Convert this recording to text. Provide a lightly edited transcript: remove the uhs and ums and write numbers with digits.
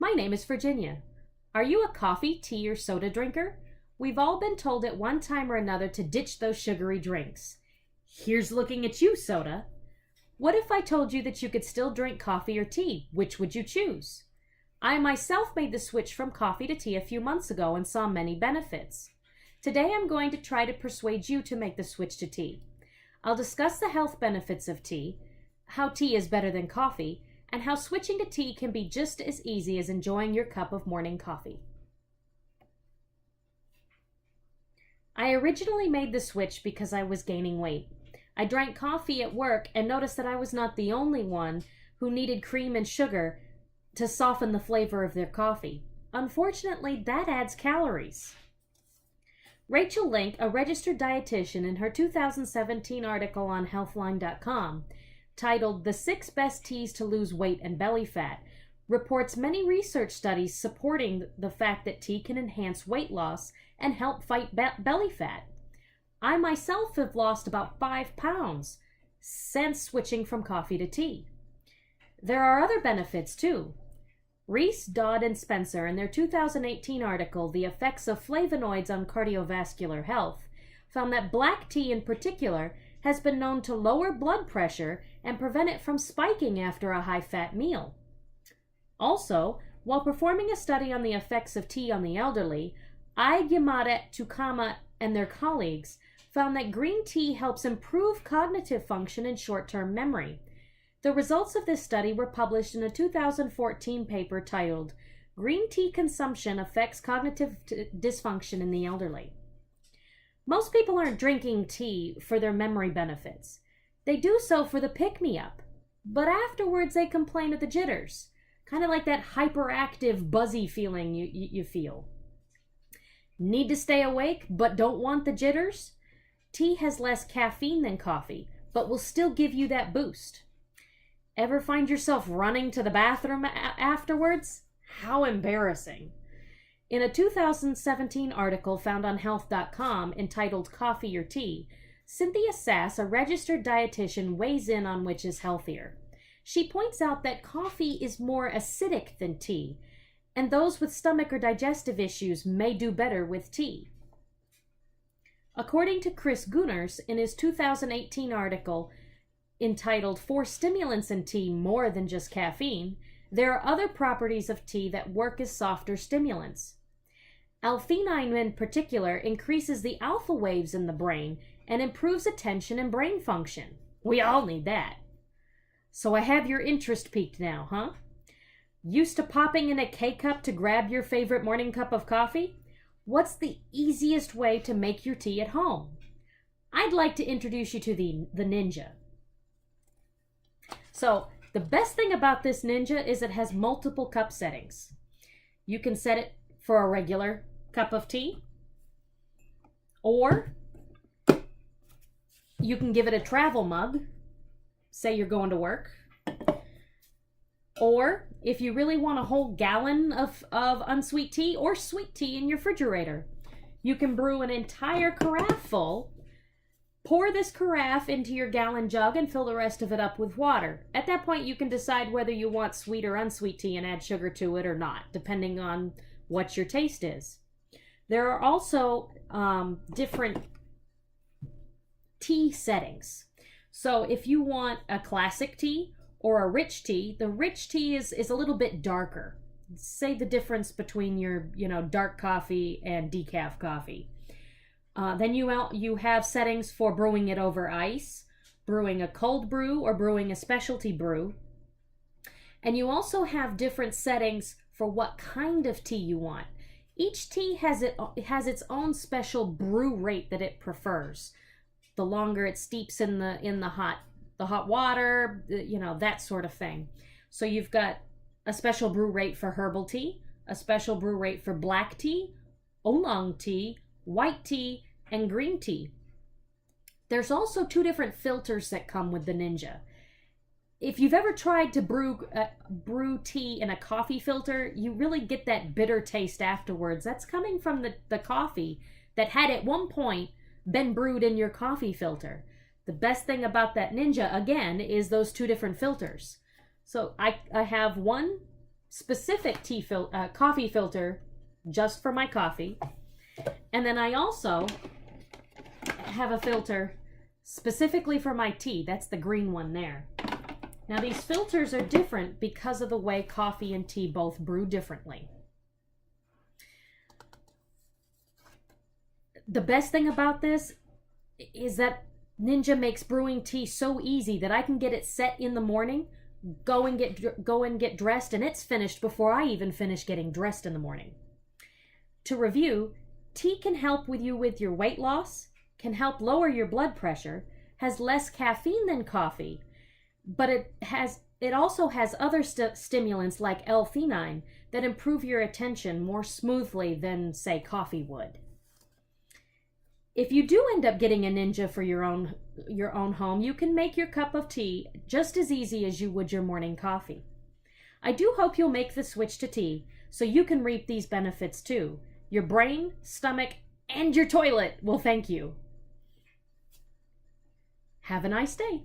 My name is Virginia. Are you a coffee, tea, or soda drinker? We've all been told at one time or another to ditch those sugary drinks. Here's looking at you, soda. What if I told you that you could still drink coffee or tea? Which would you choose? I myself made the switch from coffee to tea a few months ago and saw many benefits. Today I'm going to try to persuade you to make the switch to tea. I'll discuss the health benefits of tea, how tea is better than coffee, and how switching to tea can be just as easy as enjoying your cup of morning coffee. I originally made the switch because I was gaining weight. I drank coffee at work and noticed that I was not the only one who needed cream and sugar to soften the flavor of their coffee. Unfortunately, that adds calories. Rachel Link, a registered dietitian, in her 2017 article on Healthline.com, titled "The 6 Best Teas to Lose Weight and Belly Fat," reports many research studies supporting the fact that tea can enhance weight loss and help fight belly fat. I myself have lost about 5 pounds since switching from coffee to tea. There are other benefits too. Reese, Dodd, and Spencer, in their 2018 article, "The Effects of Flavonoids on Cardiovascular Health," found that black tea in particular has been known to lower blood pressure and prevent it from spiking after a high-fat meal. Also, while performing a study on the effects of tea on the elderly, Yamada Tukama and their colleagues found that green tea helps improve cognitive function and short-term memory. The results of this study were published in a 2014 paper titled "Green Tea Consumption Affects Cognitive Dysfunction in the Elderly." Most people aren't drinking tea for their memory benefits. They do so for the pick-me-up, but afterwards they complain of the jitters, kind of like that hyperactive, buzzy feeling you feel. Need to stay awake but don't want the jitters? Tea has less caffeine than coffee, but will still give you that boost. Ever find yourself running to the bathroom afterwards? How embarrassing. In a 2017 article found on Health.com entitled "Coffee or Tea," Cynthia Sass, a registered dietitian, weighs in on which is healthier. She points out that coffee is more acidic than tea, and those with stomach or digestive issues may do better with tea. According to Chris Gunners, in his 2018 article entitled "4 Stimulants in Tea More Than Just Caffeine," there are other properties of tea that work as softer stimulants. L-theanine in particular increases the alpha waves in the brain and improves attention and brain function. We all need that. So I have your interest piqued now, huh? Used to popping in a K-cup to grab your favorite morning cup of coffee? What's the easiest way to make your tea at home? I'd like to introduce you to the Ninja. So, the best thing about this Ninja is it has multiple cup settings. You can set it for a regular cup of tea, or you can give it a travel mug, say you're going to work, or if you really want a whole gallon of unsweet tea or sweet tea in your refrigerator, you can brew an entire carafe full. Pour this carafe into your gallon jug and fill the rest of it up with water. At that point, you can decide whether you want sweet or unsweet tea and add sugar to it or not, depending on what your taste is. There are also different tea settings. So if you want a classic tea or a rich tea, the rich tea is a little bit darker. Say the difference between your dark coffee and decaf coffee. Then you have settings for brewing it over ice, brewing a cold brew, or brewing a specialty brew. And you also have different settings for what kind of tea you want. Each tea has its own special brew rate that it prefers. The longer it steeps in the hot water, that sort of thing. So you've got a special brew rate for herbal tea, a special brew rate for black tea, oolong tea, white tea, and green tea. There's also 2 different filters that come with the Ninja. If you've ever tried to brew tea in a coffee filter, you really get that bitter taste afterwards. That's coming from the coffee that had at one point been brewed in your coffee filter. The best thing about that Ninja, again, is those 2 different filters. So I have one specific coffee filter just for my coffee. And then I also have a filter specifically for my tea. That's the green one there. Now these filters are different because of the way coffee and tea both brew differently. The best thing about this is that Ninja makes brewing tea so easy that I can get it set in the morning, go and get dressed, and it's finished before I even finish getting dressed in the morning. To review, tea can help you with your weight loss, can help lower your blood pressure, has less caffeine than coffee, but it also has other stimulants like L-theanine that improve your attention more smoothly than, say, coffee would. If you do end up getting a Ninja for your own home, you can make your cup of tea just as easy as you would your morning coffee. I do hope you'll make the switch to tea so you can reap these benefits too. Your brain, stomach, and your toilet will thank you. Have a nice day.